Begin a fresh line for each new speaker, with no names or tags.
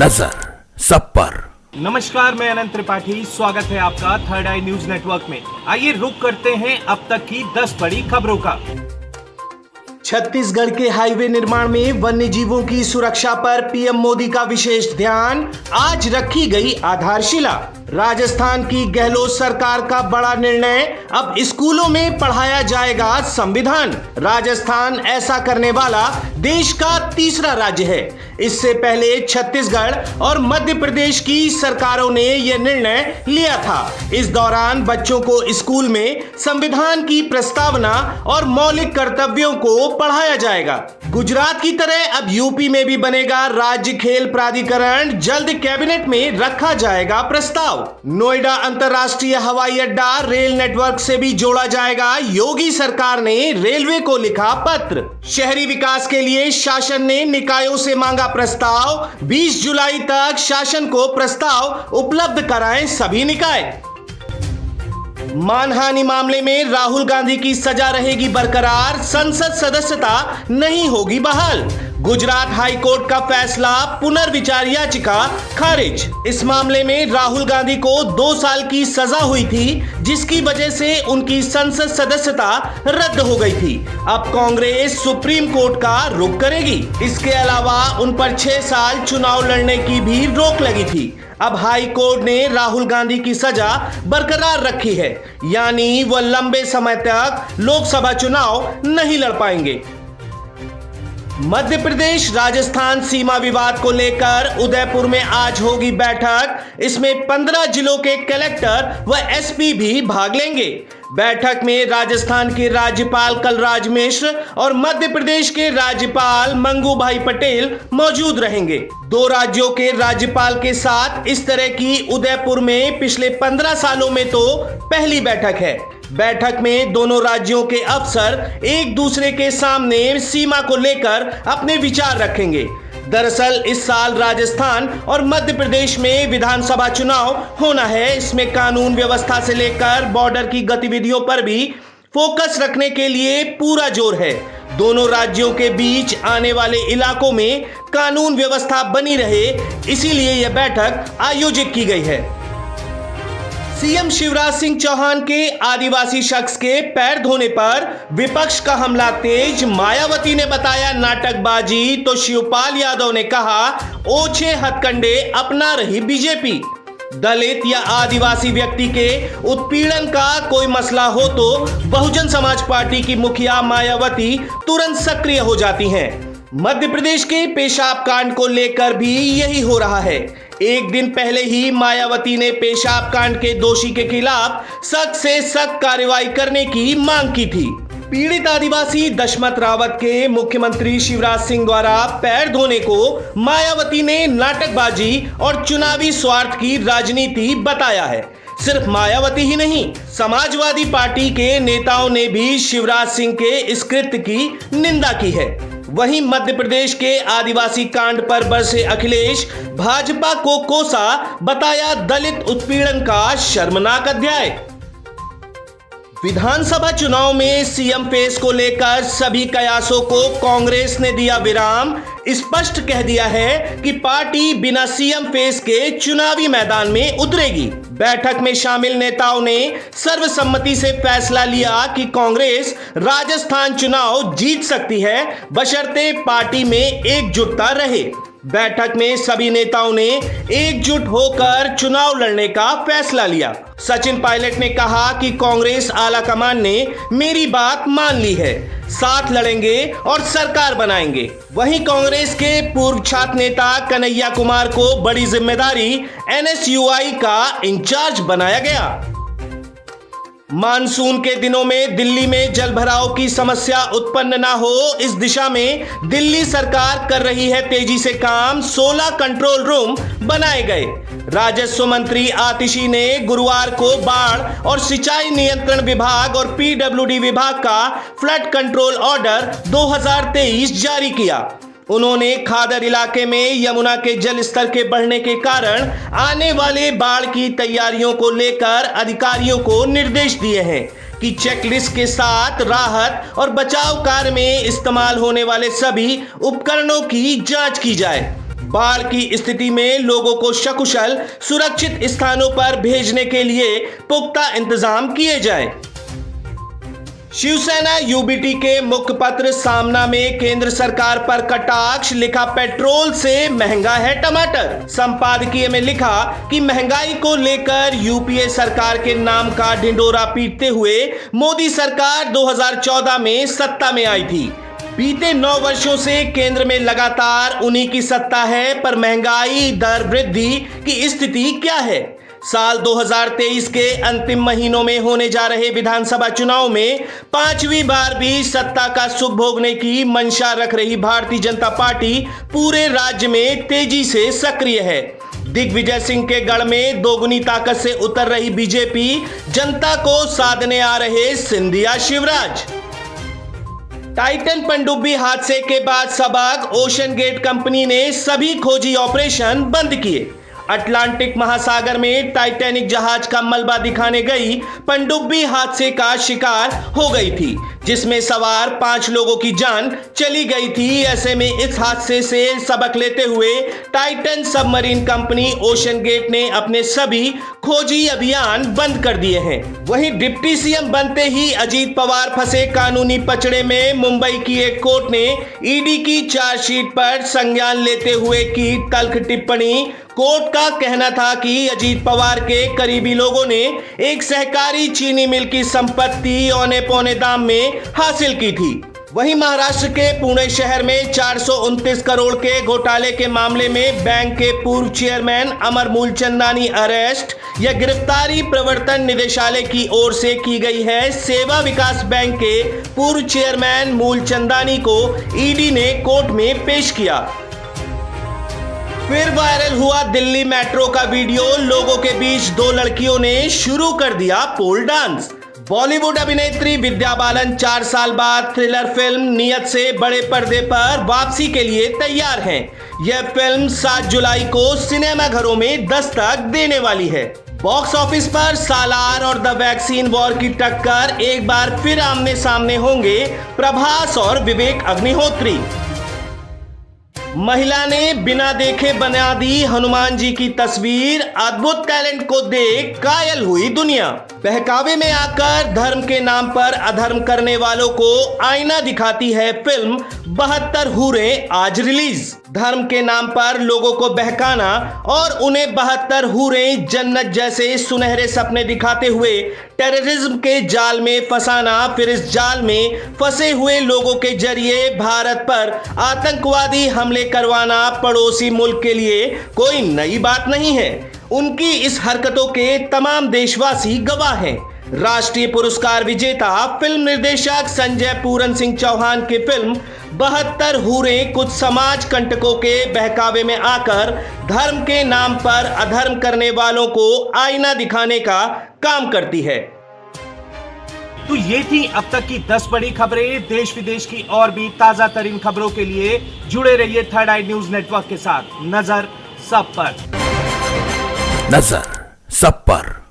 नजर सब पर।
नमस्कार, मैं अनंत त्रिपाठी। स्वागत है आपका थर्ड आई न्यूज नेटवर्क में। आइए रुक करते हैं अब तक की 10 बड़ी खबरों का।
छत्तीसगढ़ के हाईवे निर्माण में वन्य जीवों की सुरक्षा पर पीएम मोदी का विशेष ध्यान, आज रखी गई आधारशिला। राजस्थान की गहलोत सरकार का बड़ा निर्णय, अब स्कूलों में पढ़ाया जाएगा संविधान। राजस्थान ऐसा करने वाला देश का तीसरा राज्य है। इससे पहले छत्तीसगढ़ और मध्य प्रदेश की सरकारों ने यह निर्णय लिया था। इस दौरान बच्चों को स्कूल में संविधान की प्रस्तावना और मौलिक कर्तव्यों को पढ़ाया जाएगा। गुजरात की तरह अब यूपी में भी बनेगा राज्य खेल प्राधिकरण, जल्द कैबिनेट में रखा जाएगा प्रस्ताव। नोएडा अंतर्राष्ट्रीय हवाई अड्डा रेल नेटवर्क से भी जोड़ा जाएगा। योगी सरकार ने रेलवे को लिखा पत्र। शहरी विकास के लिए शासन ने निकायों से मांगा प्रस्ताव। 20 जुलाई तक शासन को प्रस्ताव उपलब्ध कराएं सभी निकाय। मानहानि मामले में राहुल गांधी की सजा रहेगी बरकरार, संसद सदस्यता नहीं होगी बहाल। गुजरात हाई कोर्ट का फैसला, पुनर्विचार याचिका खारिज। इस मामले में राहुल गांधी को 2 साल की सजा हुई थी, जिसकी वजह से उनकी संसद सदस्यता रद्द हो गई थी। अब कांग्रेस सुप्रीम कोर्ट का रुख करेगी। इसके अलावा उन पर 6 साल चुनाव लड़ने की भी रोक लगी थी। अब हाई कोर्ट ने राहुल गांधी की सजा बरकरार रखी है, यानी वह लंबे समय तक लोकसभा चुनाव नहीं लड़ पाएंगे। मध्य प्रदेश राजस्थान सीमा विवाद को लेकर उदयपुर में आज होगी बैठक। इसमें 15 जिलों के कलेक्टर व एसपी भी भाग लेंगे। बैठक में राजस्थान के राज्यपाल कलराज मिश्र और मध्य प्रदेश के राज्यपाल मंगू भाई पटेल मौजूद रहेंगे। 2 राज्यों के राज्यपाल के साथ इस तरह की उदयपुर में पिछले 15 सालों में तो पहली बैठक है। बैठक में दोनों राज्यों के अफसर एक दूसरे के सामने सीमा को लेकर अपने विचार रखेंगे। दरअसल इस साल राजस्थान और मध्य प्रदेश में विधानसभा चुनाव होना है। इसमें कानून व्यवस्था से लेकर बॉर्डर की गतिविधियों पर भी फोकस रखने के लिए पूरा जोर है। दोनों राज्यों के बीच आने वाले इलाकों में कानून व्यवस्था बनी रहे, इसीलिए यह बैठक आयोजित की गई है। सीएम शिवराज सिंह चौहान के आदिवासी शख्स के पैर धोने पर विपक्ष का हमला तेज, मायावती ने बताया नाटकबाजी तो शिवपाल यादव ने कहा ओछे हथकंडे अपना रही बीजेपी। दलित या आदिवासी व्यक्ति के उत्पीड़न का कोई मसला हो तो बहुजन समाज पार्टी की मुखिया मायावती तुरंत सक्रिय हो जाती हैं। मध्य प्रदेश के पेशाब कांड को लेकर भी यही हो रहा है। एक दिन पहले ही मायावती ने पेशाब कांड के दोषी के खिलाफ सख्त से सख्त कार्रवाई करने की मांग की थी। पीड़ित आदिवासी दशमत रावत के मुख्यमंत्री शिवराज सिंह द्वारा पैर धोने को मायावती ने नाटकबाजी और चुनावी स्वार्थ की राजनीति बताया है। सिर्फ मायावती ही नहीं, समाजवादी पार्टी के नेताओं ने भी शिवराज सिंह के इस कृत्य की निंदा की है। वहीं मध्य प्रदेश के आदिवासी कांड पर बरसे अखिलेश भाजपा को कोसा, बताया दलित उत्पीड़न का शर्मनाक अध्याय। विधानसभा चुनाव में सीएम फेस को लेकर सभी कयासों को कांग्रेस ने दिया विराम। स्पष्ट कह दिया है कि पार्टी बिना सीएम फेस के चुनावी मैदान में उतरेगी। बैठक में शामिल नेताओं ने सर्वसम्मति से फैसला लिया कि कांग्रेस राजस्थान चुनाव जीत सकती है, बशर्ते पार्टी में एकजुटता रहे। बैठक में सभी नेताओं ने एकजुट होकर चुनाव लड़ने का फैसला लिया। सचिन पायलट ने कहा कि कांग्रेस आलाकमान ने मेरी बात मान ली है, साथ लड़ेंगे और सरकार बनाएंगे। वहीं कांग्रेस के पूर्व छात्र नेता कन्हैया कुमार को बड़ी जिम्मेदारी एनएसयूआई का इंचार्ज बनाया गया। मानसून के दिनों में दिल्ली में जलभराव की समस्या उत्पन्न ना हो, इस दिशा में दिल्ली सरकार कर रही है तेजी से काम। 16 कंट्रोल रूम बनाए गए। राजस्व मंत्री आतिशी ने गुरुवार को बाढ़ और सिंचाई नियंत्रण विभाग और पीडब्ल्यूडी विभाग का फ्लड कंट्रोल ऑर्डर 2023 जारी किया। उन्होंने खादर इलाके में यमुना के जल स्तर के बढ़ने के कारण आने वाले बाढ़ की तैयारियों को लेकर अधिकारियों को निर्देश दिए हैं कि चेकलिस्ट के साथ राहत और बचाव कार्य में इस्तेमाल होने वाले सभी उपकरणों की जांच की जाए। बाढ़ की स्थिति में लोगों को सकुशल सुरक्षित स्थानों पर भेजने के लिए पुख्ता इंतजाम किए जाएं। शिवसेना यूबीटी के मुखपत्र सामना में केंद्र सरकार पर कटाक्ष, लिखा पेट्रोल से महंगा है टमाटर। संपादकीय में लिखा कि महंगाई को लेकर यूपीए सरकार के नाम का ढिंढोरा पीटते हुए मोदी सरकार 2014 में सत्ता में आई थी। बीते 9 वर्षों से केंद्र में लगातार उन्हीं की सत्ता है, पर महंगाई दर वृद्धि की स्थिति क्या है? साल 2023 के अंतिम महीनों में होने जा रहे विधानसभा चुनाव में 5वीं बार भी सत्ता का सुख भोगने की मंशा रख रही भारतीय जनता पार्टी पूरे राज्य में तेजी से सक्रिय है। दिग्विजय सिंह के गढ़ में दोगुनी ताकत से उतर रही बीजेपी, जनता को साधने आ रहे सिंधिया शिवराज। टाइटन पनडुब्बी हादसे के बाद सबक, ओशन गेट कंपनी ने सभी खोजी ऑपरेशन बंद किए। अटलांटिक महासागर में टाइटैनिक जहाज का मलबा दिखाने गई पनडुब्बी हादसे का शिकार हो गई थी, जिसमें सवार 5 लोगों की जान चली गई थी। ऐसे में इस हादसे से सबक लेते हुए Titan submarine company OceanGate ने अपने सभी खोजी अभियान बंद कर दिए हैं। वहीं डिप्टी सीएम बनते ही अजीत पवार फंसे कानूनी पचड़े में मुंबई की एक कोर्ट ने ईडी की चार्जशीट पर संज्ञान लेते हुए की तल्ख टिप्पणी। कोर्ट का कहना था कि अजीत पवार के करीबी लोगों ने एक सहकारी चीनी मिल की संपत्ति औने पौने दाम में हासिल की थी। वहीं महाराष्ट्र के पुणे शहर में 429 करोड़ के घोटाले के मामले में बैंक के पूर्व चेयरमैन अमर मूलचंदानी अरेस्ट या गिरफ्तारी प्रवर्तन निदेशालय की ओर से की गई है। सेवा विकास बैंक के पूर्व चेयरमैन मूलचंदानी को ईडी ने कोर्ट में पेश किया। फिर वायरल हुआ दिल्ली मेट्रो का वीडियो। लोगों के बीच 2 लड़कियों ने शुरू कर दिया पोल डांस। बॉलीवुड अभिनेत्री विद्या बालन 4 साल बाद थ्रिलर फिल्म नियत से बड़े पर्दे पर वापसी के लिए तैयार हैं। यह फिल्म 7 जुलाई को सिनेमाघरों में दस्तक देने वाली है। बॉक्स ऑफिस पर सालार और द वैक्सीन वॉर की टक्कर, एक बार फिर आमने सामने होंगे प्रभास और विवेक अग्निहोत्री। महिला ने बिना देखे बना दी हनुमान जी की तस्वीर। अद्भुत टैलेंट को देख कायल हुई दुनिया। बहकावे में आकर धर्म के नाम पर अधर्म करने वालों को आईना दिखाती है फिल्म 72 हूरें, आज रिलीज। धर्म के नाम पर लोगों को बहकाना और उन्हें 72 हूरें जन्नत जैसे सुनहरे सपने दिखाते हुए टेररिज्म के जाल में फंसाना, फिर इस जाल में फंसे हुए लोगों के जरिए भारत पर आतंकवादी हमले करवाना पड़ोसी मुल्क के लिए कोई नई बात नहीं है। उनकी इस हरकतों के तमाम देशवासी गवाह हैं। राष्ट्रीय पुरस्कार विजेता फिल्म निर्देशक संजय पूरन सिंह चौहान की फिल्म 72 हूरें कुछ समाज कंटकों के बहकावे में आकर धर्म के नाम पर अधर्म करने वालों को आईना दिखाने का काम करती है।
तो ये थी अब तक की 10 बड़ी खबरें। देश विदेश की और भी ताजा तरीन खबरों के लिए जुड़े रहिए थर्ड आई न्यूज नेटवर्क के साथ। नजर सब पर।
नजर सब पर।